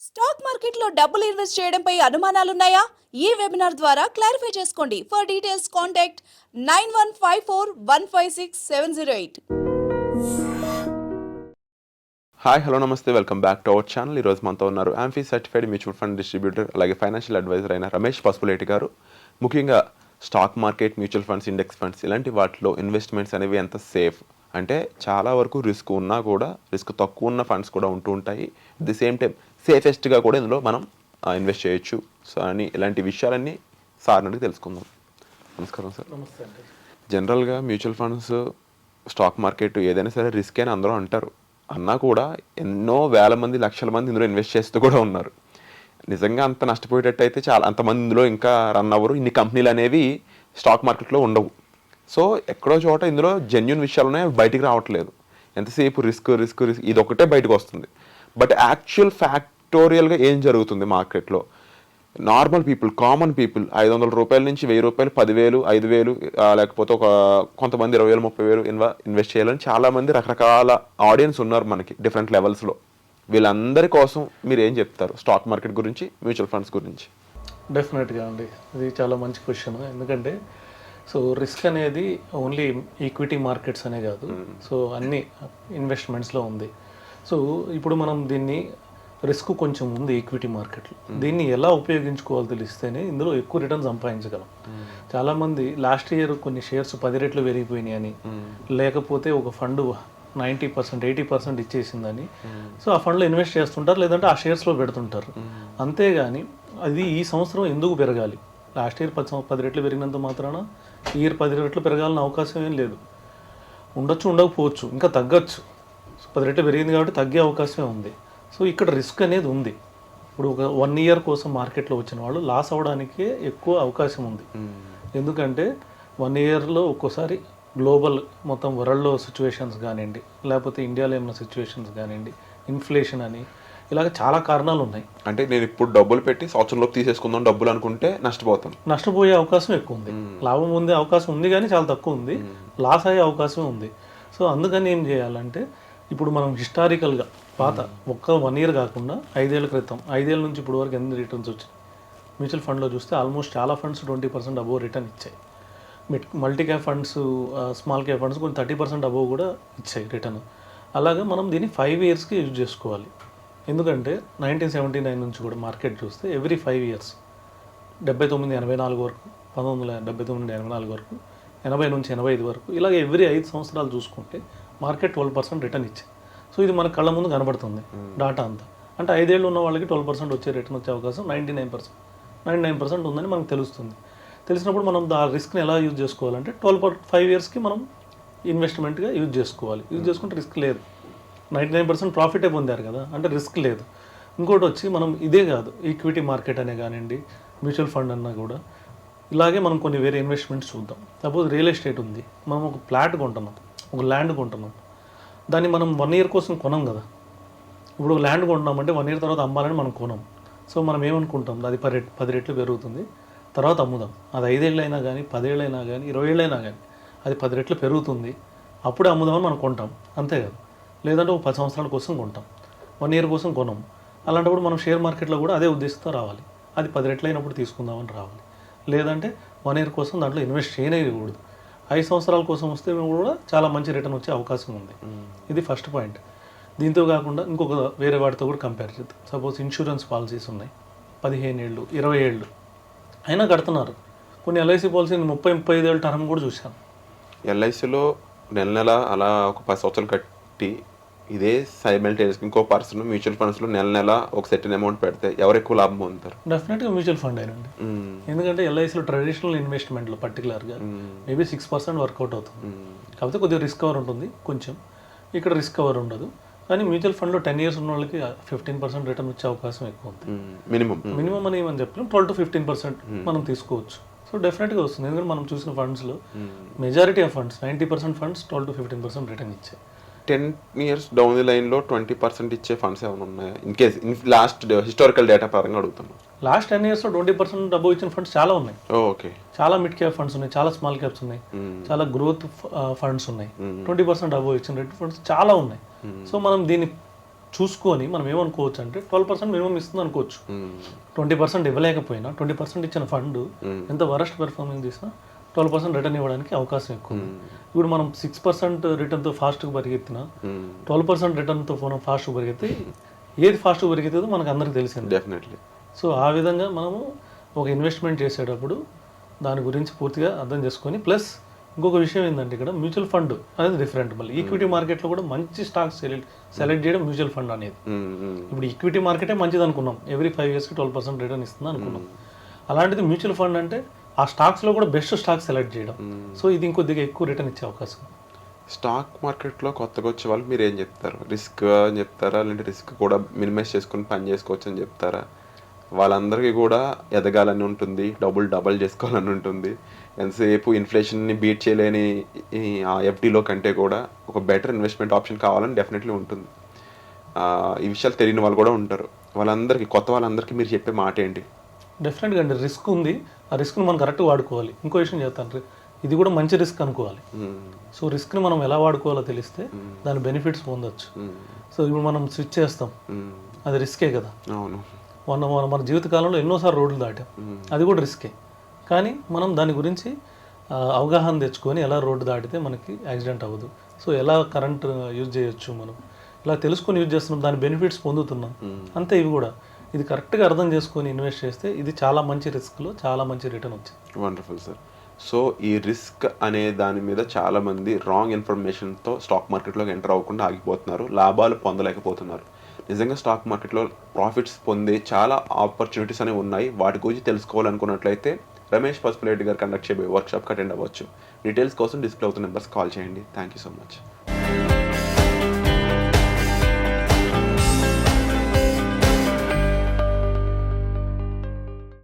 Stock మార్కెట్లో డబ్బులు invest చేయడంపై అనుమానాలున్నాయా? ఈ వెబినార్ ద్వారా క్లారిఫై చేసుకోండి. For details contact 9154156708. Hi hello నమస్తే, welcome back to our channel. ఈరోజు మనతో ఉన్నారు AMFI certified mutual fund distributor అలాగే ఫైనాన్షియల్ అడ్వైజర్ అయిన రమేష్ పసుపులేటి గారు. ముఖ్యంగా stock market, mutual funds, index funds ఇలాంటి వాటిలో ఇన్వెస్ట్మెంట్స్ అనేవి ఎంత సేఫ్ అంటే చాలా వరకు రిస్క్ ఉన్నా కూడా రిస్క్ తక్కువ ఉన్న ఫండ్స్ కూడా ఉంటూ ఉంటాయి. అట్ ది సేమ్ టైం సేఫెస్ట్గా కూడా ఇందులో మనం ఇన్వెస్ట్ చేయొచ్చు. సో అని ఇలాంటి విషయాలన్నీ సార్ నుండి తెలుసుకుందాం. నమస్కారం సార్. నమస్తే అండి. జనరల్గా మ్యూచువల్ ఫండ్స్, స్టాక్ మార్కెట్ ఏదైనా సరే రిస్క్ అని అందరూ అంటారు. అన్నా కూడా ఎన్నో వేల మంది, లక్షల మంది ఇందులో ఇన్వెస్ట్ చేస్తూ కూడా ఉన్నారు. నిజంగా అంత నష్టపోయేటట్టు అయితే చాలా అంతమంది ఇందులో ఇంకా రన్ అవ్వరు. ఇన్ని కంపెనీలు అనేవి స్టాక్ మార్కెట్లో ఉండవు. సో ఎక్కడో చోట ఇందులో జెన్యున్ విషయాలు ఉన్నాయి, అవి బయటికి రావట్లేదు. ఎంతసేపు రిస్క్ రిస్క్ రిస్క్ ఇది ఒకటే బయటకు వస్తుంది. బట్ యాక్చువల్ ఫ్యాక్టోరియల్గా ఏం జరుగుతుంది మార్కెట్లో? నార్మల్ పీపుల్, కామన్ పీపుల్ 500 రూపాయల నుంచి 1000 రూపాయలు, 10,000, 5,000 లేకపోతే కొంతమంది 20,000, 30,000 ఇన్వెస్ట్ చేయాలని చాలామంది రకరకాల ఆడియన్స్ ఉన్నారు మనకి డిఫరెంట్ లెవెల్స్లో. వీళ్ళందరి కోసం మీరు ఏం చెప్తారు స్టాక్ మార్కెట్ గురించి, మ్యూచువల్ ఫండ్స్ గురించి? డెఫినెట్గా అండి, ఇది చాలా మంచి క్వశ్చన్. ఎందుకంటే సో రిస్క్ అనేది ఓన్లీ ఈక్విటీ మార్కెట్స్ అనే కాదు, సో అన్ని ఇన్వెస్ట్మెంట్స్లో ఉంది. సో ఇప్పుడు మనం దీన్ని రిస్క్ కొంచెం ఉంది ఈక్విటీ మార్కెట్లో. దీన్ని ఎలా ఉపయోగించుకోవాలో తెలిస్తేనే ఇందులో ఎక్కువ రిటర్న్ సంపాదించగలం. చాలామంది లాస్ట్ ఇయర్ కొన్ని షేర్స్ 10 రెట్లు పెరిగిపోయినాయి అని, లేకపోతే ఒక ఫండ్ 90%, 80% ఇచ్చేసిందని సో ఆ ఫండ్లో ఇన్వెస్ట్ చేస్తుంటారు, లేదంటే ఆ షేర్స్లో పెడుతుంటారు. అంతేగాని అది ఈ సంవత్సరం ఎందుకు పెరగాలి? లాస్ట్ ఇయర్ 10 రెట్లు పెరిగినంత మాత్రాన ఈ ఇయర్ 10 రెట్లు పెరగాలని అవకాశం ఏం లేదు. ఉండొచ్చు, ఉండకపోవచ్చు, ఇంకా తగ్గచ్చు. సో 10 రెట్లు పెరిగింది కాబట్టి తగ్గే అవకాశమే ఉంది. సో ఇక్కడ రిస్క్ అనేది ఉంది. ఇప్పుడు ఒక 1 ఇయర్ కోసం మార్కెట్లో వచ్చిన వాళ్ళు లాస్ అవ్వడానికే ఎక్కువ అవకాశం ఉంది. ఎందుకంటే 1 ఇయర్లో ఒక్కోసారి గ్లోబల్ మొత్తం వరల్డ్లో సిచ్యువేషన్స్ కానివ్వండి, లేకపోతే ఇండియాలో ఏమైనా సిచ్యువేషన్స్ కానివ్వండి, ఇన్ఫ్లేషన్ అని ఇలాగ చాలా కారణాలు ఉన్నాయి. అంటే నేను ఇప్పుడు డబ్బులు పెట్టి సంవత్సరంలోకి తీసేసుకుందాం డబ్బులు అనుకుంటే నష్టపోయే అవకాశం ఎక్కువ ఉంది. లాభం ఉండే అవకాశం ఉంది కానీ చాలా తక్కువ ఉంది, లాస్ అయ్యే అవకాశం ఉంది. సో అందుకని ఏం చేయాలంటే ఇప్పుడు మనం హిస్టారికల్గా పాత 1 ఇయర్ కాకుండా 5 ఏళ్ల క్రితం, 5 ఏళ్ళ నుంచి ఇప్పుడు వరకు ఎన్ని రిటర్న్స్ వచ్చాయి మ్యూచువల్ ఫండ్లో చూస్తే ఆల్మోస్ట్ చాలా ఫండ్స్ 20% అబోవ్ రిటర్న్ ఇచ్చాయి. Multi cap funds, small cap funds కొన్ని 30% అబోవ్ కూడా ఇచ్చాయి రిటర్న్. అలాగే మనం దీన్ని 5 ఇయర్స్కి యూజ్ చేసుకోవాలి. ఎందుకంటే 1979 నుంచి కూడా మార్కెట్ చూస్తే ఎవ్రీ 5 ఇయర్స్ 79-84 వరకు, 1979-84 వరకు, 80 నుంచి 85 వరకు, ఇలాగ ఎవ్రీ 5 సంవత్సరాలు చూసుకుంటే మార్కెట్ 12% రిటర్న్ ఇచ్చింది. సో ఇది మన కళ్ళ ముందు కనబడుతుంది డాటా అంతా. అంటే 5 ఏళ్ళు ఉన్న వాళ్ళకి 12% వచ్చే రిటర్న్ వచ్చే అవకాశం 99% ఉందని మనకు తెలుస్తుంది. తెలిసినప్పుడు మనం ఆ రిస్క్ని ఎలా యూజ్ చేసుకోవాలంటే 5 ఇయర్స్కి మనం ఇన్వెస్ట్మెంట్గా యూజ్ చేసుకోవాలి. యూజ్ చేసుకుంటే రిస్క్ లేదు. 99% ప్రాఫిటే పొందారు కదా, అంటే రిస్క్ లేదు. ఇంకోటి వచ్చి మనం ఇదే కాదు, ఈక్విటీ మార్కెట్ అనే కానివ్వండి, మ్యూచువల్ ఫండ్ అన్నా కూడా ఇలాగే మనం కొన్ని వేరే ఇన్వెస్ట్మెంట్స్ చూద్దాం. సపోజ్ రియల్ ఎస్టేట్ ఉంది, మనం ఒక ప్లాట్ కొంటున్నాం, ఒక ల్యాండ్ కొంటున్నాం. దాన్ని మనం 1 ఇయర్ కోసం కొనం కదా. ఇప్పుడు ఒక ల్యాండ్ కొంటున్నామంటే 1 ఇయర్ తర్వాత అమ్మాలని మనం కొనం. సో మనం ఏమనుకుంటాం, అది 10 రెట్లు పెరుగుతుంది, తర్వాత అమ్ముదాం. అది 5 ఏళ్ళు అయినా కానీ, 10 ఏళ్ళు అయినా కానీ, 20 ఏళ్ళు అయినా కానీ అది 10 రెట్లు పెరుగుతుంది, అప్పుడే అమ్ముదామని మనం కొంటాం, అంతే కదా. లేదంటే ఒక 10 సంవత్సరాల కోసం కొంటాం, 1 ఇయర్ కోసం కొనం. అలాంటప్పుడు మనం షేర్ మార్కెట్లో కూడా అదే ఉద్దేశంతో రావాలి. అది 10 రెట్లు అయినప్పుడు తీసుకుందామని రావాలి. లేదంటే 1 ఇయర్ కోసం దాంట్లో ఇన్వెస్ట్ చేయకూడదు. 5 సంవత్సరాల కోసం వస్తే కూడా చాలా మంచి రిటర్న్ వచ్చే అవకాశం ఉంది. ఇది ఫస్ట్ పాయింట్. దీంతో కాకుండా ఇంకొక వేరే వాటితో కూడా కంపేర్ చేద్దాం. సపోజ్ ఇన్సూరెన్స్ పాలసీస్ ఉన్నాయి, 15 ఏళ్ళు, 20 ఏళ్ళు అయినా కడుతున్నారు. కొన్ని ఎల్ఐసి పాలసీని 30-35 ఏళ్ళ టర్మ్ కూడా చూశాను. ఎల్ఐసిలో నెల అలా ఒక 10 సంవత్సరాలు కట్టి ఇదే సైమల్టేనియస్ ఇంకో పర్సన్ మ్యూచువల్ ఫండ్స్లో నెల ఒక సెటిల్ అమౌంట్ పెడితే ఎవరు ఎక్కువ లాభం పొందుతారు? డెఫినెట్గా మ్యూచువల్ ఫండ్ అయినండి. ఎందుకంటే ఎల్ఐసిలో ట్రెడిషనల్ ఇన్వెస్ట్మెంట్లో పర్టికులర్గా మేబీ 6% వర్కౌట్ అవుతుంది. కాకపోతే కొద్దిగా రిస్క్ కవర్ ఉంటుంది కొంచెం, ఇక్కడ రిస్క్ కవర్ ఉండదు. కానీ మ్యూచువల్ ఫండ్లో 10 ఇయర్స్ ఉన్న వాళ్ళకి 15% రిటర్న్ వచ్చే అవకాశం ఎక్కువ ఉంది. మినిమం అని ఏమని చెప్పలేం, 12-15% మనం తీసుకోవచ్చు. సో డెఫినెట్గా వస్తుంది. ఎందుకంటే మనం చూసిన ఫండ్స్లో majority of funds 90% funds 12-15% return ఇచ్చాయి. 10 ఇయర్స్ డౌన్ ది లైన్లో 20% ఇచ్చే ఫండ్స్ ఏమైనా ఉన్నాయా? In case last historical data పరంగా అడుగుతున్నాను. లాస్ట్ 10 ఇయర్స్లో 20% అబోవ్ ఇచ్చిన ఫండ్స్ చాలా ఉన్నాయి. ఓకే, చాలా మిడ్ క్యాప్ ఫండ్స్ ఉన్నాయి, చాలా స్మాల్ క్యాప్స్ ఉన్నాయి, చాలా గ్రోత్ ఫండ్స్ ఉన్నాయి. 20% అబోవ్ ఇచ్చిన ఫండ్స్ చాలా ఉన్నాయి. సో మనం దీన్ని చూసుకొని మనం ఏమనుకోవచ్చు అంటే 12% మినిమం ఇస్తుంది అనుకోవచ్చు. 20% ఇవ్వలేకపోయినా 20% ఇచ్చిన ఫండ్ ఎంత వరస్ట్ పెర్ఫార్మెన్స్ తీసినా 12% రిటర్న్ ఇవ్వడానికి అవకాశం ఎక్కువ ఉంది. ఇప్పుడు మనం 6% రిటర్న్తో ఫాస్ట్గా పరిగెత్తినా 12% రిటర్న్తో మనం ఫాస్ట్గా పరిగెత్తి ఏది ఫాస్ట్గా పరిగెత్తుందో మనకు అందరికీ తెలిసింది. డెఫినెట్లీ. సో ఆ విధంగా మనము ఒక ఇన్వెస్ట్మెంట్ చేసేటప్పుడు దాని గురించి పూర్తిగా అర్థం చేసుకొని, ప్లస్ ఇంకొక విషయం ఏంటంటే ఇక్కడ మ్యూచువల్ ఫండ్ అనేది డిఫరెంట్. మళ్ళీ ఈక్విటీ మార్కెట్లో కూడా మంచి స్టాక్స్ సెలెక్ట్ చేయడం మ్యూచువల్ ఫండ్ అనేది. ఇప్పుడు ఈక్విటీ మార్కెటే మంచిది అనుకున్నాం, ఎవ్రీ 5 yearsకి 12% రిటర్న్ ఇస్తుంది అనుకున్నాం. అలాంటిది మ్యూచువల్ ఫండ్ అంటే ఆ స్టాక్స్లో కూడా బెస్ట్ స్టాక్ సెలెక్ట్ చేయడం. సో ఇది ఇంకొద్దిగా ఎక్కువ రిటర్న్ ఇచ్చే అవకాశం. స్టాక్ మార్కెట్లో కొత్తగా వచ్చే వాళ్ళు మీరు ఏం చెప్తారు? రిస్క్ అని చెప్తారా, లేదంటే రిస్క్ కూడా మినిమైజ్ చేసుకుని పని చేసుకోవచ్చు అని చెప్తారా? వాళ్ళందరికీ కూడా ఎదగాలని ఉంటుంది, డబుల్ చేసుకోవాలని ఉంటుంది, ఎంతసేపు ఇన్ఫ్లేషన్ని బీట్ చేయలేని ఆ ఎఫ్డీలో కంటే కూడా ఒక బెటర్ ఇన్వెస్ట్మెంట్ ఆప్షన్ కావాలని డెఫినెట్లీ ఉంటుంది. ఈ విషయాలు తెలియని వాళ్ళు కూడా ఉంటారు. వాళ్ళందరికీ, కొత్త వాళ్ళందరికీ మీరు చెప్పే మాట ఏంటి? డెఫినెట్గా అండి, రిస్క్ ఉంది, ఆ రిస్క్ని మనం కరెక్ట్గా వాడుకోవాలి. ఇంకో విషయం చెప్తాను, ఇది కూడా మంచి రిస్క్ అనుకోవాలి. సో రిస్క్ని మనం ఎలా వాడుకోవాలో తెలిస్తే దాని బెనిఫిట్స్ పొందొచ్చు. సో ఇప్పుడు మనం స్విచ్ చేస్తాం, అది రిస్కే కదా. అవును. మన జీవితకాలంలో ఎన్నోసార్లు రోడ్లు దాటాం, అది కూడా రిస్కే. కానీ మనం దాని గురించి అవగాహన తెచ్చుకొని ఎలా రోడ్డు దాటితే మనకి యాక్సిడెంట్ అవ్వదు, సో ఎలా కరెంట్ యూజ్ చేయొచ్చు, మనం ఇలా తెలుసుకొని యూజ్ చేస్తున్నాం, దాని బెనిఫిట్స్ పొందుతున్నాం. అంతే ఇవి కూడా ఇది కరెక్ట్గా అర్థం చేసుకొని ఇన్వెస్ట్ చేస్తే ఇది చాలా మంచి రిస్క్లో చాలా మంచి రిటర్న్ వచ్చింది. Wonderful sir. సో ఈ రిస్క్ అనే దాని మీద చాలామంది రాంగ్ ఇన్ఫర్మేషన్తో స్టాక్ మార్కెట్లోకి ఎంటర్ అవ్వకుండా ఆగిపోతున్నారు, లాభాలు పొందలేకపోతున్నారు. నిజంగా స్టాక్ మార్కెట్లో ప్రాఫిట్స్ పొందే చాలా ఆపర్చునిటీస్ అనేవి ఉన్నాయి. వాటి గురించి తెలుసుకోవాలనుకున్నట్లయితే రమేష్ పసుపులేటి గారు కండక్ట్ చేయబోయే వర్క్షాప్కి అటెండ్ అవ్వచ్చు. డీటెయిల్స్ కోసం డిస్ప్లే అవుతున్న నెంబర్స్ కాల్ చేయండి. Thank you so much.